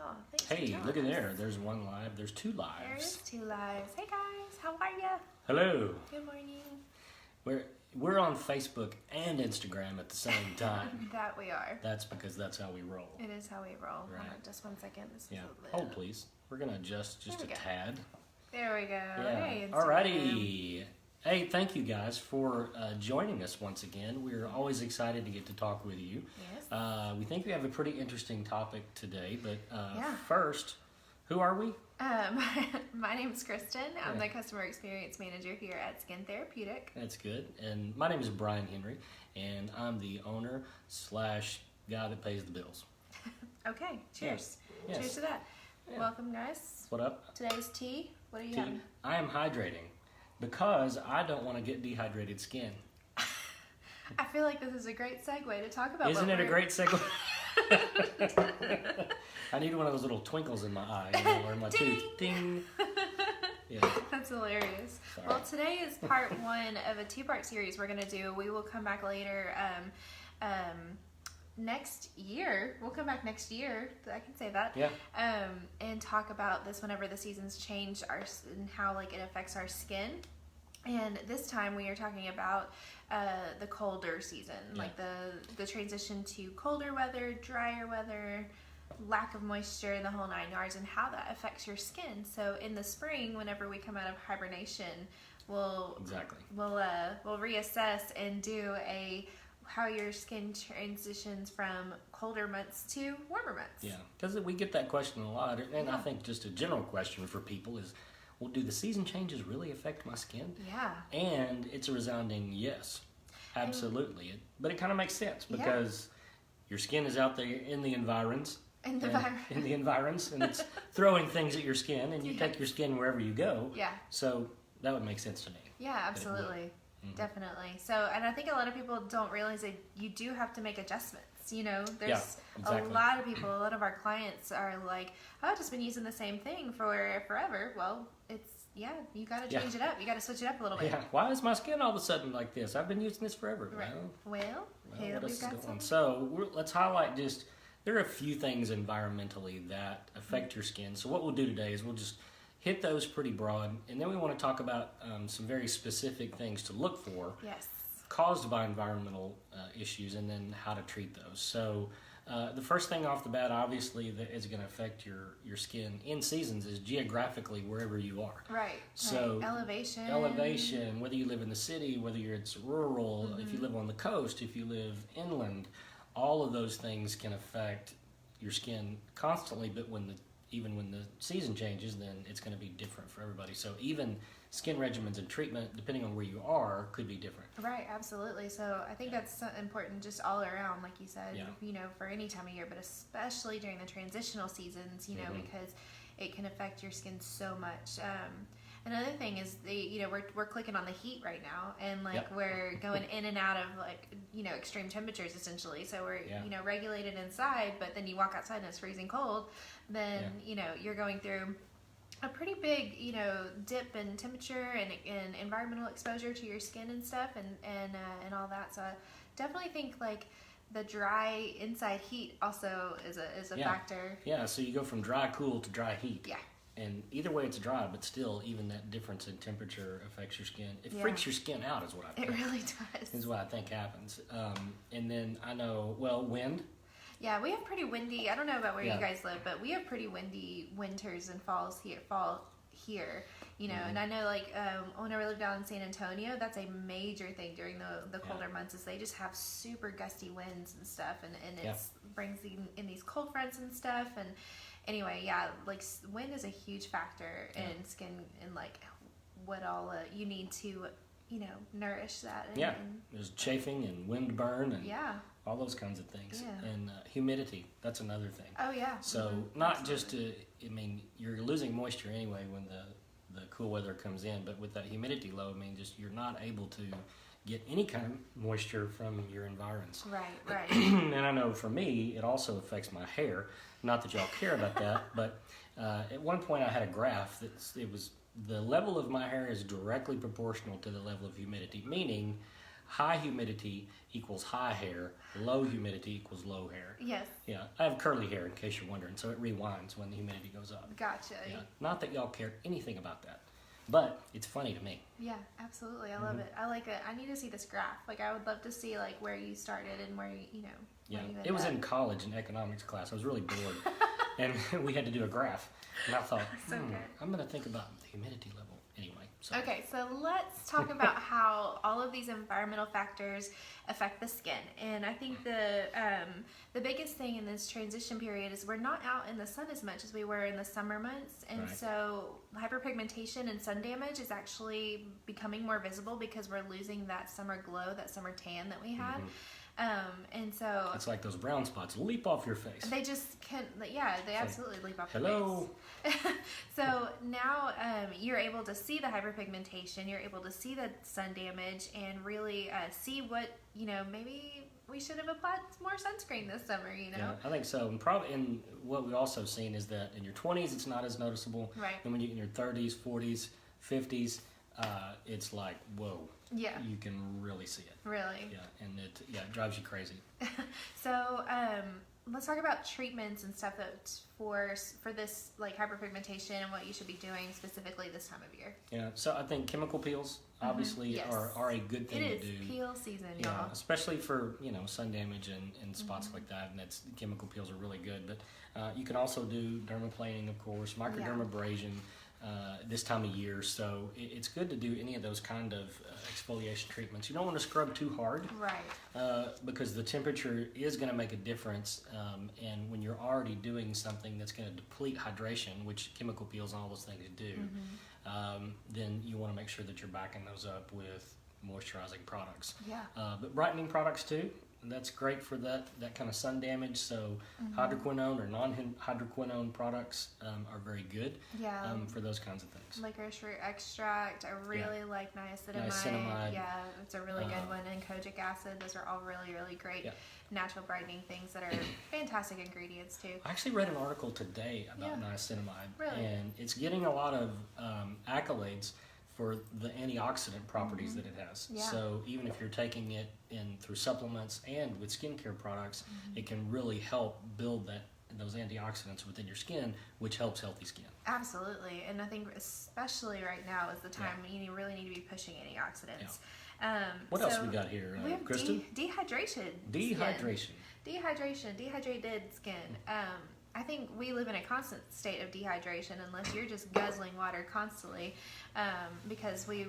Oh, thanks Hey, for look at telling there. us. There's one live. There's two There lives. is 2 lives. Hey guys, how are ya? Hello. Good morning. We're on Facebook and Instagram at the same time. That we are. That's because that's how we roll. It is how we roll. Right. Hold on just 1 second. This Yeah. is a little... Hold please. We're gonna adjust just There a we go. tad. There we go. Yeah. Hey, Instagram. Alrighty. Hey, thank you guys for joining us once again. We're always excited to get to talk with you. Yes. We think we have a pretty interesting topic today, but Yeah. first, who are we? My name is Kristen. I'm Yeah. the customer experience manager here at Skin Therapeutic. That's good. And my name is Brian Henry, and I'm the owner / guy that pays the bills. Okay, cheers. Yes. Cheers to that. Yeah. Welcome, guys. What up? Today's tea. What are you Tea. having? I am hydrating because I don't want to get dehydrated skin. I feel like this is a great segue to talk about. Isn't what it a we're- great segue? I need one of those little twinkles in my eye, or in my tooth. Ding. Yeah. That's hilarious. Sorry. Well, today is part 1 of a 2-part series we're going to do. We will come back later next year. We'll come back next year. I can say that. Yeah. And talk about this whenever the seasons change and how like it affects our skin. And this time we are talking about the colder season, Yeah. like the transition to colder weather, drier weather, lack of moisture, and the whole 9 yards, and how that affects your skin. So in the spring, whenever we come out of hibernation, we'll reassess and do how your skin transitions from colder months to warmer months. Yeah. Because we get that question a lot, and I Yeah. think just a general question for people is, well, do the season changes really affect my skin? Yeah. And it's a resounding yes, absolutely. But it kind of makes sense because your skin is out there in the environs. In the In the environs, and it's throwing things at your skin, and you take your skin wherever you go. Yeah. So that would make sense to me. Yeah, absolutely. Mhm. Definitely. So, and I think a lot of people don't realize that you do have to make adjustments. You know, there's exactly. a lot of people, a lot of our clients are like, oh, I've just been using the same thing for forever. Well, you got to change it up. You got to switch it up a little bit. Yeah. Why is my skin all of a sudden like this? I've been using this forever. Right. Well, here what we've else is got going some. on? So let's highlight there are a few things environmentally that affect your skin. So what we'll do today is we'll just hit those pretty broad, and then we want to talk about some very specific things to look for Yes. caused by environmental issues, and then how to treat those. So the first thing off the bat, obviously, that is going to affect your skin in seasons is geographically wherever you are. Right. So right. elevation, whether you live in the city, whether it's rural, if you live on the coast, if you live inland, all of those things can affect your skin constantly. But even when the season changes, then it's going to be different for everybody. So even skin regimens and treatment, depending on where you are, could be different. Right, absolutely. So I think that's important just all around, like you said, Yeah. you know, for any time of year, but especially during the transitional seasons, you know, because it can affect your skin so much. Another thing is we're clicking on the heat right now, and we're going in and out of extreme temperatures essentially. So we're regulated inside, but then you walk outside and it's freezing cold. Then you're going through a pretty big dip in temperature and environmental exposure to your skin and stuff and all that. So I definitely think like the dry inside heat also is a factor. Yeah, so you go from dry cool to dry heat. Yeah. And either way it's dry, but still even that difference in temperature affects your skin. It freaks your skin out is what I think. It really does. Is what I think happens. And then I know, wind. Yeah, we have pretty windy. I don't know about where you guys live, but we have pretty windy winters and fall here. You know, and I know like whenever I lived down in San Antonio, that's a major thing during the colder months is they just have super gusty winds and stuff, and it brings in these cold fronts and stuff. And anyway, like wind is a huge factor in skin and like what all you need to nourish that. And, there's chafing and wind burn and all those kinds of things. Yeah. And humidity, that's another thing. Oh yeah. So not just you're losing moisture anyway when the cool weather comes in, but with that humidity low, you're not able to get any kind of moisture from your environs. Right. And I know for me, it also affects my hair. Not that y'all care about that, but at one point I had a graph it was the level of my hair is directly proportional to the level of humidity, meaning high humidity equals high hair, low humidity equals low hair. Yes. Yeah, I have curly hair in case you're wondering, so it rewinds when the humidity goes up. Gotcha. Yeah, not that y'all care anything about that, but it's funny to me. Yeah, absolutely. I love it. I like it. I need to see this graph. Like, I would love to see like where you started and where you know. Yeah, where you it was end in college in economics class. I was really bored, and we had to do a graph. And I thought, So good. I'm going to think about the humidity level anyway. So. Okay, so let's talk about how all of these environmental factors affect the skin. And I think the biggest thing in this transition period is we're not out in the sun as much as we were in the summer months. And Right. so hyperpigmentation and sun damage is actually becoming more visible because we're losing that summer glow, that summer tan that we had. And so It's like those brown spots leap off your face. they just can, yeah, they absolutely leap off Hello. the face. So now you're able to see the hyperpigmentation, you're able to see the sun damage, and really see what, you know, maybe we should have applied more sunscreen this summer, you know? Yeah, I think so. And probably, and what we've also seen is that in your 20s, it's not as noticeable. Right. And when you get in your 30s, 40s, 50s, it's like, whoa. Yeah. You can really see it. Really? Yeah, and it drives you crazy. So let's talk about treatments and stuff that for this like hyperpigmentation and what you should be doing specifically this time of year. Yeah, so I think chemical peels obviously Yes. are a good thing It to is do. peel season, Yeah, y'all. especially for, you know, sun damage and spots like that, and that's chemical peels are really good. But you can also do dermaplaning, of course, microdermabrasion this time of year. So it's good to do any of those kind of exfoliation treatments. You don't want to scrub too hard, Right. because the temperature is going to make a difference. And when you're already doing something that's going to deplete hydration, which chemical peels and all those things do, then you want to make sure that you're backing those up with moisturizing products. Yeah. But brightening products too. And that's great for that kind of sun damage. So hydroquinone or non-hydroquinone products are very good Yeah. for those kinds of things. Licorice root extract. I really like niacinamide. Niacinamide. Yeah, it's a really good one. And kojic acid. Those are all really, really great natural brightening things that are fantastic ingredients too. I actually read an article today about niacinamide, Really? and it's getting a lot of accolades for the antioxidant properties that it has. Yeah. So even if you're taking it in through supplements and with skincare products, it can really help build those antioxidants within your skin, which helps healthy skin. Absolutely, and I think especially right now is the time you really need to be pushing antioxidants. What else we got here, we have Kristen? dehydration. Dehydration. Dehydrated skin. I think we live in a constant state of dehydration unless you're just guzzling water constantly, because we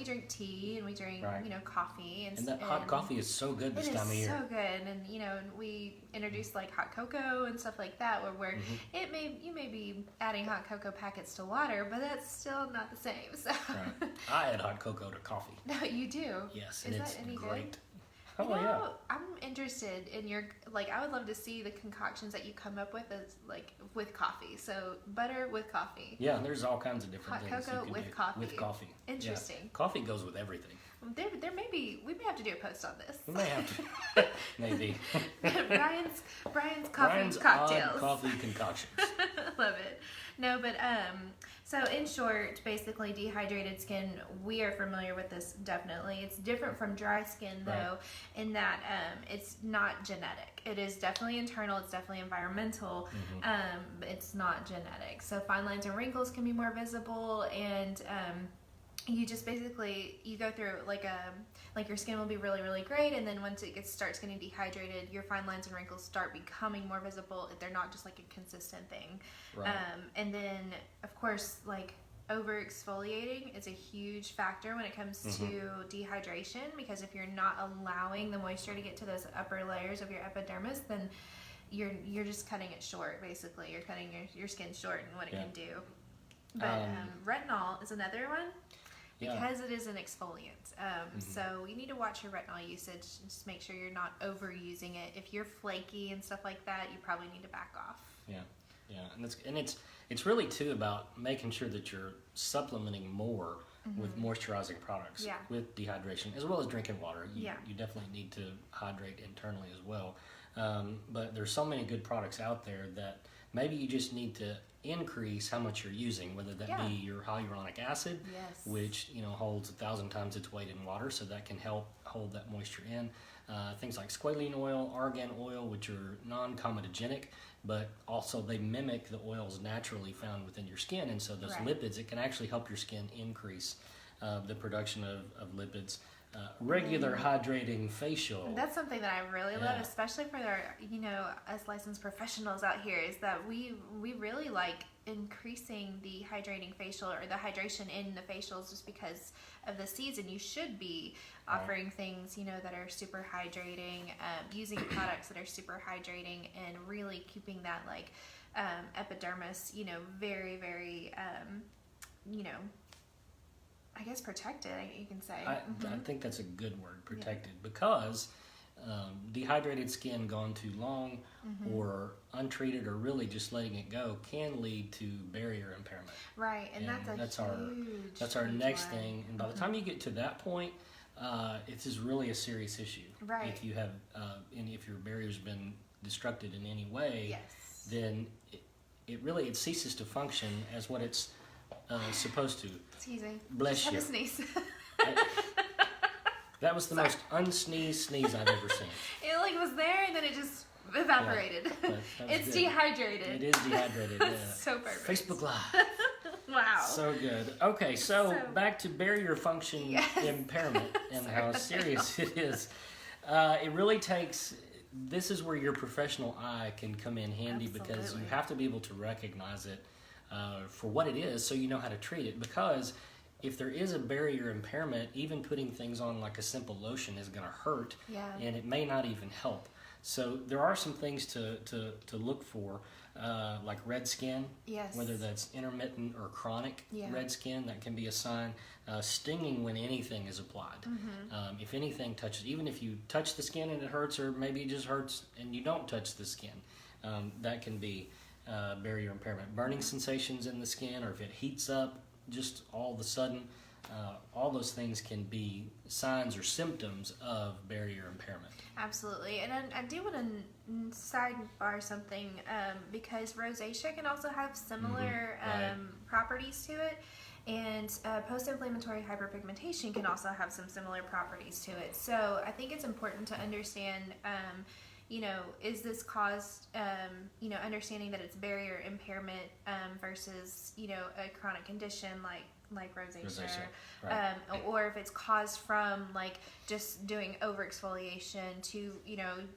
drink tea and we drink coffee And that hot coffee is so good this time of year. It is so good, and we introduced like hot cocoa and stuff like that, where you may be adding hot cocoa packets to water, but that's still not the same. So Right. I add hot cocoa to coffee. no, you do. Yes, Is and that it's any great. good? Oh yeah. I'm interested in your I would love to see the concoctions that you come up with as with coffee. So butter with coffee. Yeah, there's all kinds of different Hot things cocoa you can with do coffee. with coffee. Interesting. Yeah. Coffee goes with everything. We may have to do a post on this. We may have to. Maybe. Brian's coffee Brian's cocktails. odd coffee concoctions. Love it. No, but so in short, basically dehydrated skin, we are familiar with this definitely. It's different from dry skin though, in that it's not genetic. It is definitely internal, it's definitely environmental, but it's not genetic. So fine lines and wrinkles can be more visible, and you just basically you go through like your skin will be really, really great, and then once it starts getting dehydrated, your fine lines and wrinkles start becoming more visible. They're not just like a consistent thing. Right. And then of course over exfoliating is a huge factor when it comes to dehydration, because if you're not allowing the moisture to get to those upper layers of your epidermis, then you're just cutting it short. Basically, you're cutting your skin short and what it can do. But retinol is another one. Because it is an exfoliant. So you need to watch your retinol usage and just make sure you're not overusing it. If you're flaky and stuff like that, you probably need to back off. And it's really too about making sure that you're supplementing more with moisturizing products with dehydration, as well as drinking water. You definitely need to hydrate internally as well. But there's so many good products out there that maybe you just need to increase how much you're using, whether that be your hyaluronic acid, which holds 1,000 times its weight in water, so that can help hold that moisture in. Things like squalene oil, argan oil, which are non-comedogenic, but also they mimic the oils naturally found within your skin, and so those lipids, it can actually help your skin increase the production of lipids. Regular hydrating facial. That's something that I really love, especially for our, us licensed professionals out here, is that we really like increasing the hydrating facial or the hydration in the facials just because of the season. You should be offering things, that are super hydrating, using products that are super hydrating, and really keeping that epidermis, very, very, I guess protected, you can say. I think that's a good word, protected, because dehydrated skin gone too long or untreated or really just letting it go can lead to barrier impairment. Right, and that's our next thing. And by the time you get to that point, it is really a serious issue. Right. If you have, if your barrier's been destructed in any way, then it ceases to function as what it's supposed to. Excuse me. Bless you. Just had a sneeze. That was the most unsneeze sneeze I've ever seen. It was there and then it just evaporated. It's good. Dehydrated. It is dehydrated. Yeah. So perfect. Facebook Live. Wow. So good. Okay, so back to barrier function impairment and how serious it is. It really takes. This is where your professional eye can come in handy because you have to be able to recognize it for what it is, so you know how to treat it. Because if there is a barrier impairment, even putting things on like a simple lotion is going to hurt, and it may not even help. So there are some things to look for, like red skin, whether that's intermittent or chronic red skin, that can be a sign. Stinging when anything is applied. If anything touches, even if you touch the skin and it hurts, or maybe it just hurts and you don't touch the skin, that can be barrier impairment. Burning sensations in the skin, or if it heats up just all of a sudden, all those things can be signs or symptoms of barrier impairment. Absolutely. And I do want to sidebar something, because rosacea can also have similar properties to it, and post-inflammatory hyperpigmentation can also have some similar properties to it. So I think it's important to understand, is this caused, understanding that it's barrier impairment versus, a chronic condition like rosacea, or if it's caused from just doing overexfoliation to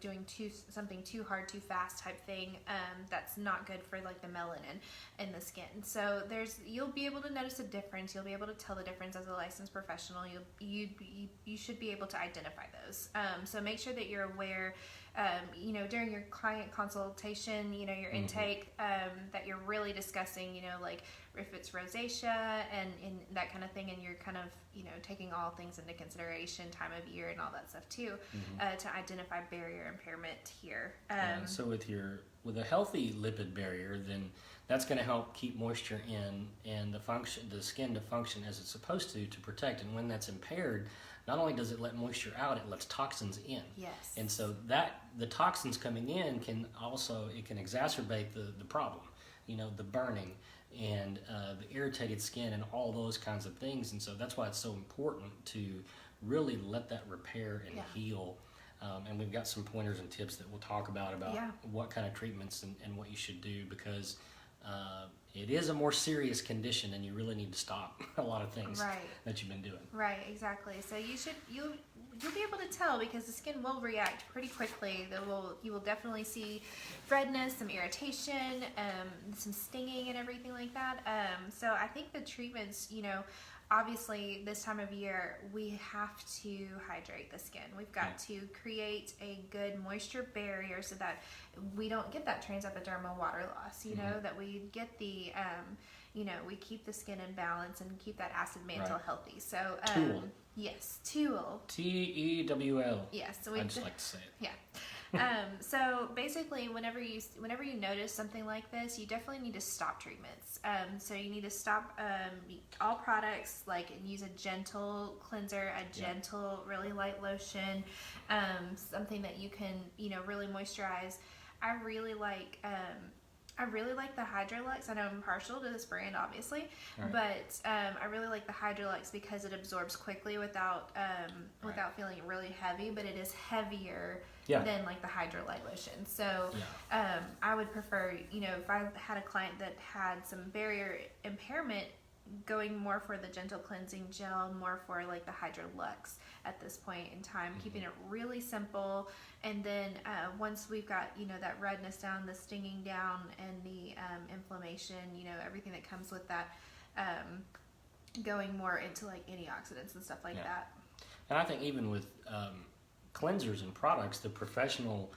doing something too hard too fast type thing, that's not good for the melanin in the skin. So you'll be able to notice a difference. You'll be able to tell the difference as a licensed professional. You should be able to identify those. So make sure that you're aware, during your client consultation, your intake, that you're really discussing, if it's rosacea and that kind of thing, and you're kind of, taking all things into consideration, time of year and all that stuff too, to identify barrier impairment here. So with a healthy lipid barrier, then that's going to help keep moisture in and the skin to function as it's supposed to protect. And when that's impaired, not only does it let moisture out, it lets toxins in. Yes. And so the toxins coming in can exacerbate the problem, the burning and the irritated skin and all those kinds of things. And so that's why it's so important to really let that repair and heal. And we've got some pointers and tips that we'll talk about what kind of treatments and what you should do, because it is a more serious condition and you really need to stop a lot of things that you've been doing. Right, exactly. So you'll be able to tell, because the skin will react pretty quickly. You will definitely see redness, some irritation, some stinging and everything like that. So I think the treatments, obviously this time of year we have to hydrate the skin. We've got to create a good moisture barrier so that we don't get that transepidermal water loss, that we get the we keep the skin in balance and keep that acid mantle healthy. So Tool. Yes, Tool. T-E-W-L. Yes. So I just like to say it. Yeah. So basically, whenever you notice something like this, you definitely need to stop treatments. So you need to stop all products, and use a gentle cleanser, a gentle, really light lotion, something that you can, really moisturize. I really like I really like the Hydrolux. I know I'm partial to this brand, obviously, Right. but I really like the Hydrolux because it absorbs quickly without feeling really heavy. But it is heavier than like the Hydrolite lotion. So I would prefer, if I had a client that had some barrier impairment, going more for the gentle cleansing gel, more for like the Hydrolux at this point in time, keeping it really simple. And then once we've got, that redness down, the stinging down, and the inflammation, everything that comes with that, going more into like antioxidants and stuff like that. And I think even with cleansers and products, the professional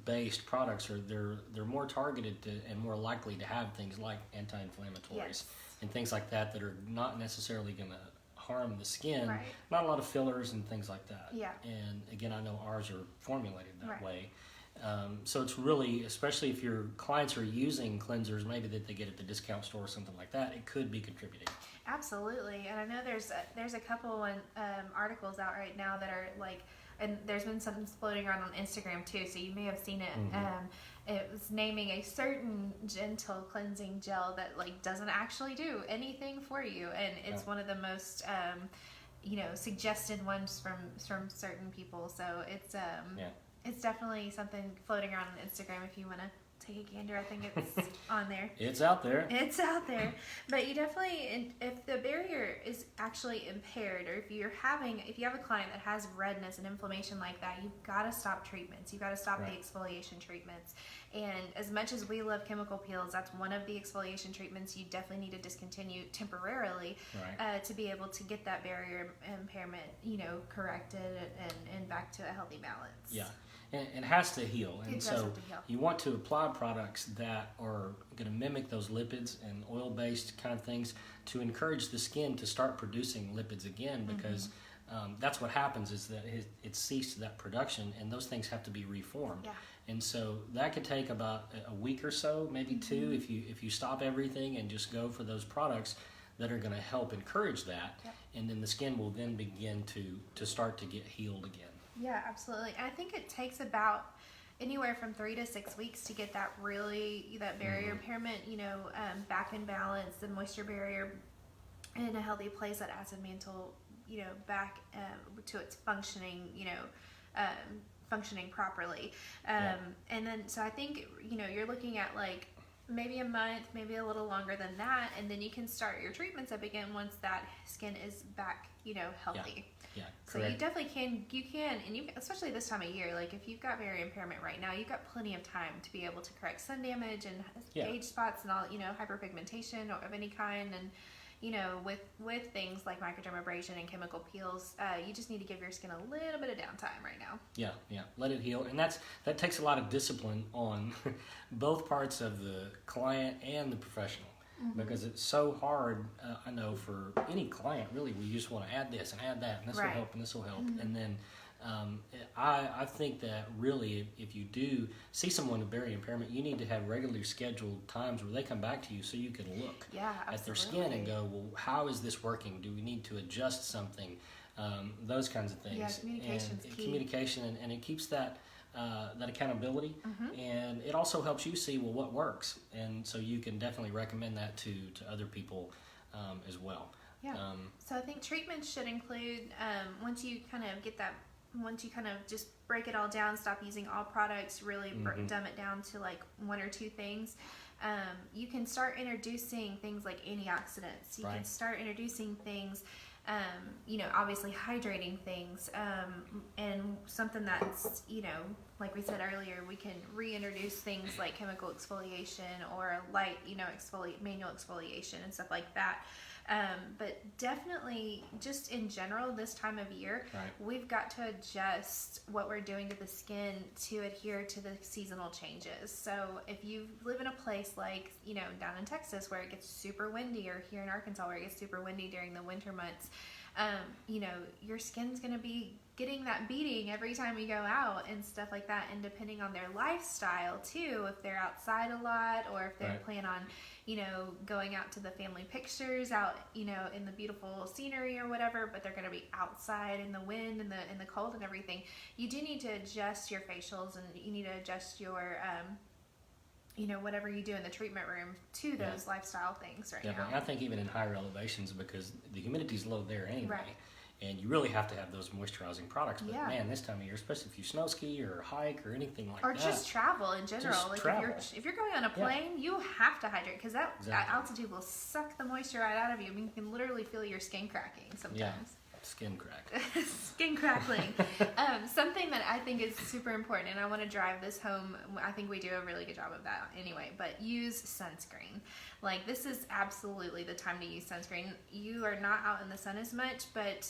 based products they're more targeted to and more likely to have things like anti-inflammatories and things like that are not necessarily going to harm the skin. Right. Not a lot of fillers and things like that. Yeah. And again, I know ours are formulated that way. So it's really, especially if your clients are using cleansers, maybe that they get at the discount store or something like that, it could be contributing. Absolutely. And I know there's a couple articles out right now that are like, and there's been some floating around on Instagram too, so you may have seen it. It was naming a certain gentle cleansing gel that like doesn't actually do anything for you, and it's one of the most suggested ones from certain people. So it's definitely something floating around on Instagram if you want to take a gander. I think it's on there. It's out there. It's out there. But you definitely, if the barrier is actually impaired, or if you have a client that has redness and inflammation like that, you've got to stop treatments. You've got to stop the exfoliation treatments. And as much as we love chemical peels, that's one of the exfoliation treatments you definitely need to discontinue temporarily to be able to get that barrier impairment, corrected and back to a healthy balance. Yeah. And it has to heal. And so you want to apply products that are going to mimic those lipids and oil-based kind of things to encourage the skin to start producing lipids again, because that's what happens is that it ceased that production, and those things have to be reformed. Yeah. And so that could take about a week or so, maybe two, if you stop everything and just go for those products that are going to help encourage that, and then the skin will then begin to start to get healed again. Yeah, absolutely. And I think it takes about anywhere from 3 to 6 weeks to get that barrier impairment, back in balance, the moisture barrier in a healthy place, that acid mantle, back to its functioning, functioning properly. And then, so I think, you're looking at like maybe a month, maybe a little longer than that, and then you can start your treatments up again once that skin is back, healthy. Yeah, so you definitely can, and you, especially this time of year, like if you've got barrier impairment right now, you've got plenty of time to be age correct sun damage and age spots and all, hyperpigmentation of any kind, and with things like microdermabrasion and chemical peels, you just need to give your skin a little bit of downtime right now. Yeah, let it heal, and that takes a lot of discipline on both parts of the client and the professional. Because it's so hard, I know, for any client, really, we just want to add this and add that, and this will help, and this will help. And then I think that really, if you do see someone with barrier impairment, you need to have regularly scheduled times where they come back to you so you can look at their skin and go, well, how is this working? Do we need to adjust something? Those kinds of things. Yeah, communication's key. Communication, and it keeps that accountability, and it also helps you see what works, and so you can definitely recommend that to other people as well. So I think treatments should include, once you kind of just break it all down, stop using all products, really dumb it down to like 1 or 2 things, you can start introducing things like antioxidants. You can start introducing things, obviously hydrating things, and something that's, like we said earlier, we can reintroduce things like chemical exfoliation or light, manual exfoliation and stuff like that. But definitely, just in general, this time of year, we've got to adjust what we're doing to the skin to adhere to the seasonal changes. So if you live in a place like, down in Texas where it gets super windy, or here in Arkansas where it gets super windy during the winter months, your skin's going to be getting that beating every time you go out and stuff like that. And depending on their lifestyle too, if they're outside a lot, or if they plan on, going out to the family pictures out, in the beautiful scenery or whatever, but they're going to be outside in the wind and the cold and everything, you do need to adjust your facials, and you need to adjust your whatever you do in the treatment room to those lifestyle things right now. I think even in higher elevations, because the humidity's low there anyway. Right. And you really have to have those moisturizing products. But man, this time of year, especially if you snow ski or hike or anything like that. Or just travel in general. If you're going on a plane, you have to hydrate because that altitude will suck the moisture right out of you. I mean, you can literally feel your skin cracking sometimes. Yeah, skin crack. Skin crackling. Something that I think is super important, and I want to drive this home. I think we do a really good job of that anyway, but use sunscreen. Like, this is absolutely the time to use sunscreen. You are not out in the sun as much, but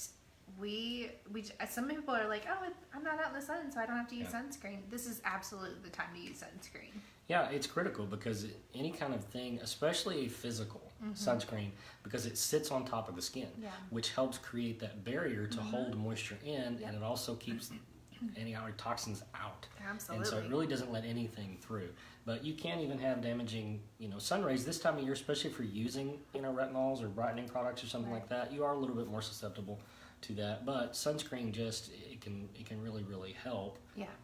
some people are like, oh, I'm not out in the sun, so I don't have to use sunscreen. This is absolutely the time to use sunscreen. Yeah, it's critical because any kind of thing, especially a physical sunscreen, because it sits on top of the skin, which helps create that barrier to hold moisture in, and it also keeps any toxins out. Absolutely. And so it really doesn't let anything through. But you can even have damaging, sun rays this time of year, especially if you're using, retinols or brightening products or something like that. You are a little bit more susceptible to that, but sunscreen it can really help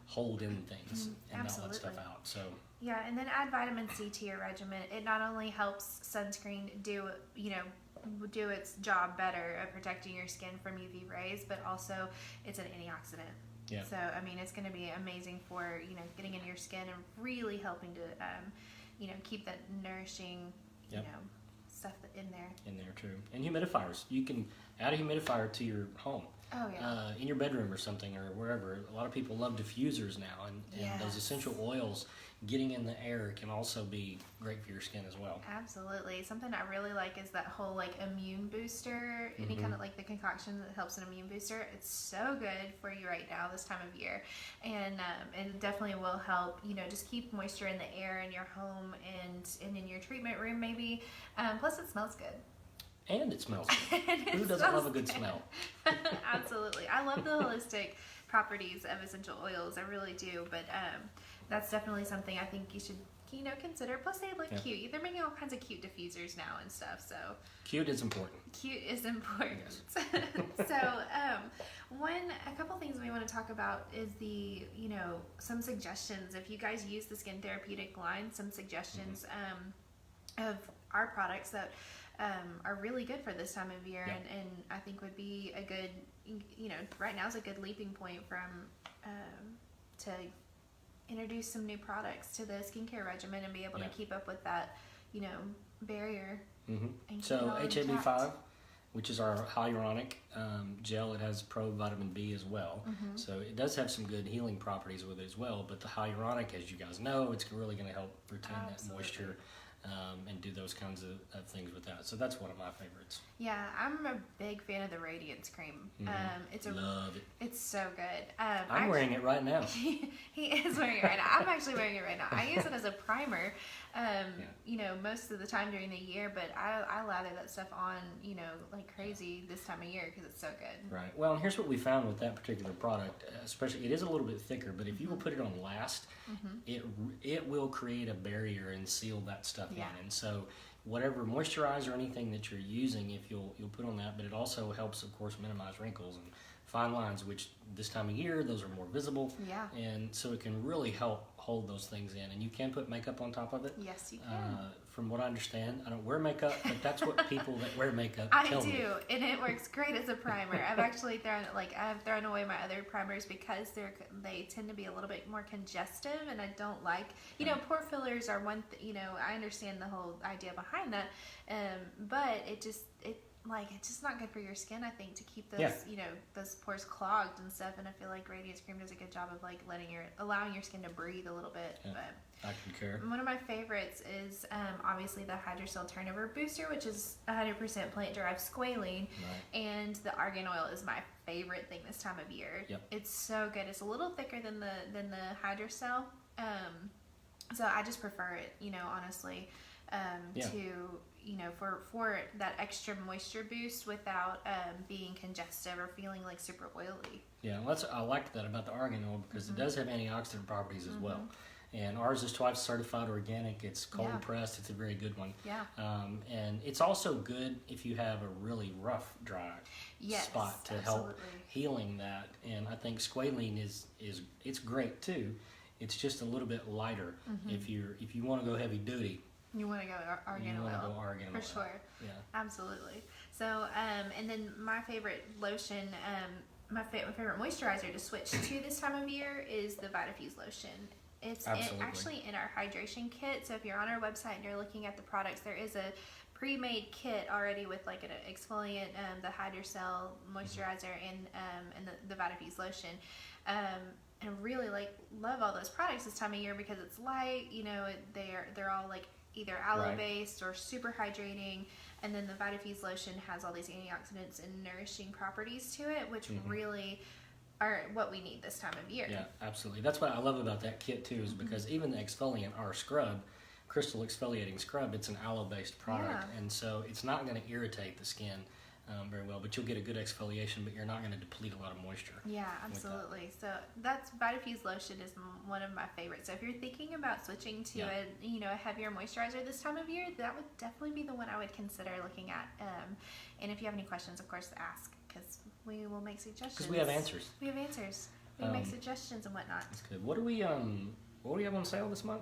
hold in things and not let stuff out. So and then add vitamin C to your regimen. It not only helps sunscreen do its job better at protecting your skin from UV rays, but also it's an antioxidant. Yeah. So I mean, it's going to be amazing for getting in your skin and really helping to keep that nourishing stuff in there too. And humidifiers, you can add a humidifier to your home. Oh yeah. In your bedroom or something or wherever. A lot of people love diffusers now, and those essential oils getting in the air can also be great for your skin as well. Absolutely. Something I really like is that whole immune booster, any kind of the concoction that helps an immune booster. It's so good for you right now this time of year, and it definitely will help just keep moisture in the air in your home and in your treatment room maybe. Plus it smells good. And it smells good. Who doesn't love a good smell? Absolutely. I love the holistic properties of essential oils. I really do. But that's definitely something I think you should consider. Plus they look cute. They're making all kinds of cute diffusers now and stuff. So cute is important. Cute is important. Yes. So a couple things we want to talk about is some suggestions. If you guys use the Skin Therapeutic line, some suggestions of our products that are really good for this time of year, and I think would be a good, right now is a good leaping point to introduce some new products to the skincare regimen and be able to keep up with that, barrier. So HAB5, which is our hyaluronic gel, it has pro-vitamin B as well. So it does have some good healing properties with it as well, but the hyaluronic, as you guys know, it's really going to help retain that moisture. And do those kinds of things with that. So that's one of my favorites. Yeah, I'm a big fan of the Radiance Cream. Love it. It's so good. I'm wearing it right now. He is wearing it right now. I'm actually wearing it right now. I use it as a primer, most of the time during the year, but I lather that stuff on, like crazy this time of year because it's so good. Right. Well, and here's what we found with that particular product, especially, it is a little bit thicker, but if you will put it on last, it will create a barrier and seal that stuff in. And so whatever moisturizer or anything that you're using, if you'll put on that, but it also helps, of course, minimize wrinkles and fine lines, which this time of year, those are more visible. Yeah. And so it can really help hold those things in. And you can put makeup on top of it. Yes, you can. From what I understand, I don't wear makeup, but that's what people that wear makeup tell me. I do, and it works great as a primer. I've actually thrown away my other primers because they tend to be a little bit more congestive, and I don't like, pore fillers are one. I understand the whole idea behind that, but it's just not good for your skin. I think to keep those those pores clogged and stuff. And I feel like Radiance Cream does a good job of allowing your skin to breathe a little bit. Yeah. But I concur. one of my favorites is obviously the Hydrocell Turnover Booster, which is 100% plant-derived squalene, and the argan oil is my favorite thing this time of year. Yep. It's so good. It's a little thicker than the Hydrocell, so I just prefer it. Honestly, to for that extra moisture boost without being congestive or feeling like super oily. Yeah, I like that about the argan oil because it does have antioxidant properties as well. And ours is twice certified organic. It's cold pressed. It's a very good one. Yeah. And it's also good if you have a really rough, dry spot to help healing that. And I think squalene is it's great too. it's just a little bit lighter. If you want to go heavy duty, you want to go argan oil. For sure. Yeah. Absolutely. So, and then my favorite lotion, my favorite moisturizer to switch to this time of year is the VitaFuse lotion. It's actually in our hydration kit. So if you're on our website and you're looking at the products, there is a pre-made kit already with like an exfoliant, the Hydrocell moisturizer, and the VitaFuse lotion. And really love all those products this time of year because it's light. You know, they're all like either aloe based or super hydrating. And then the VitaFuse lotion has all these antioxidants and nourishing properties to it, which really are what we need this time of year. Yeah, absolutely. That's what I love about that kit too, is because even the exfoliant, our scrub, crystal exfoliating scrub, it's an aloe-based product, and so it's not going to irritate the skin very well, but you'll get a good exfoliation, but you're not going to deplete a lot of moisture. Yeah, absolutely. So that's VitaFuse lotion is one of my favorites. So if you're thinking about switching to a heavier moisturizer this time of year, that would definitely be the one I would consider looking at. And if you have any questions, of course, ask, because we will make suggestions. Because we have answers. We have answers. We make suggestions and whatnot. That's good. What do we have on sale this month?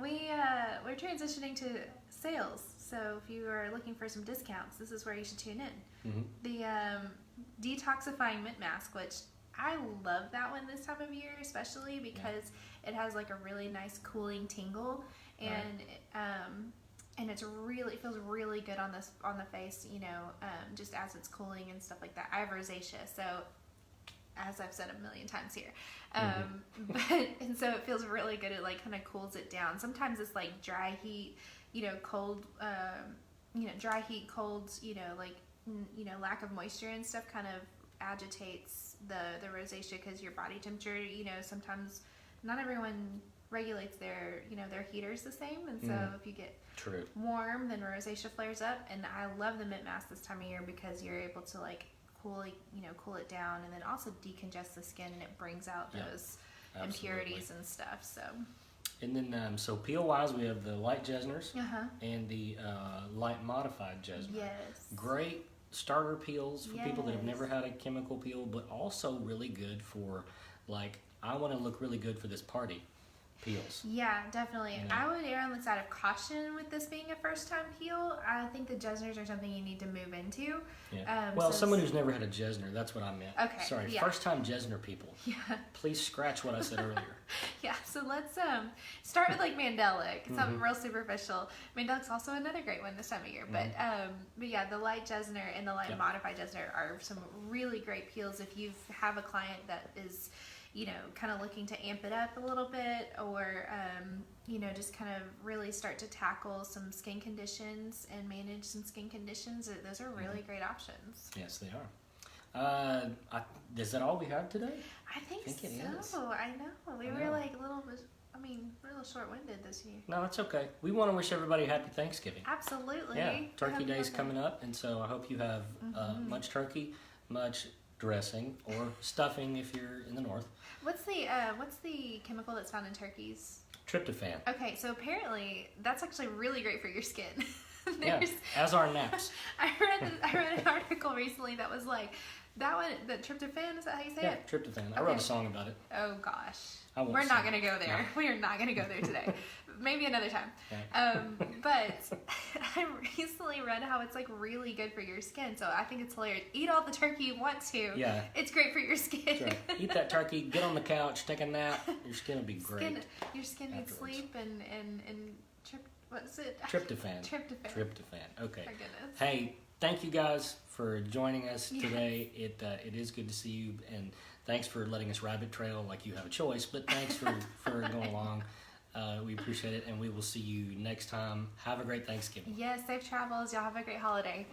We're transitioning to sales, so if you are looking for some discounts, this is where you should tune in. The detoxifying mint mask, which I love that one this time of year, especially because it has like a really nice cooling tingle, and it feels really good on the face, just as it's cooling and stuff like that. I have rosacea, so as I've said a million times here, and so it feels really good. It like kind of cools it down. Sometimes it's like dry heat, cold, dry heat, cold, lack of moisture and stuff kind of agitates the rosacea, because your body temperature, sometimes not everyone regulates their heaters the same, and so if you get warm, then rosacea flares up. And I love the mint mask this time of year because you're able to like cool it down, and then also decongest the skin, and it brings out those impurities and stuff. So, and then so peel wise, we have the light Jesners and the light modified Jesner. Yes, great starter peels for people that have never had a chemical peel, but also really good for like, I want to look really good for this party peels. Yeah, definitely. I would err on the side of caution with this being a first-time peel. I think the Jesners are something you need to move into. Yeah. Well, someone who's never had a Jesner, that's what I meant. Okay. Sorry, first-time Jesner people. Yeah. Please scratch what I said earlier. Yeah, so let's start with like Mandelic, something real superficial. Mandelic's also another great one this time of year. But yeah, the light Jesner and the light modified Jesner are some really great peels if you have a client that is kind of looking to amp it up a little bit, or, just kind of really start to tackle some skin conditions and manage some skin conditions. Those are really great options. Yes, they are. Is that all we have today? I think so. It is. I know. We were like a little bit, a little short-winded this year. No, that's okay. We want to wish everybody a happy Thanksgiving. Absolutely. Yeah, Turkey Day's coming up, and so I hope you have much turkey, much dressing, or stuffing if you're in the north. What's the chemical that's found in turkeys? Tryptophan. Okay, so apparently that's actually really great for your skin. As are naps. I read an article recently that was like, that one, the tryptophan, is that how you say it? Yeah, tryptophan. I wrote a song about it. Oh gosh. We're not going to go there. No. We are not going to go there today. Maybe another time. Okay. But I recently read how it's like really good for your skin. So I think it's hilarious. Eat all the turkey you want to. Yeah. It's great for your skin. That's right. Eat that turkey, get on the couch, take a nap. Your skin will be great. Your skin needs sleep and what is it? Tryptophan. Tryptophan. Okay. My goodness. Hey, thank you guys for joining us today. It is good to see you, and thanks for letting us rabbit trail like you have a choice, but thanks for going along. We appreciate it, and we will see you next time. Have a great Thanksgiving. Yes, safe travels. Y'all have a great holiday.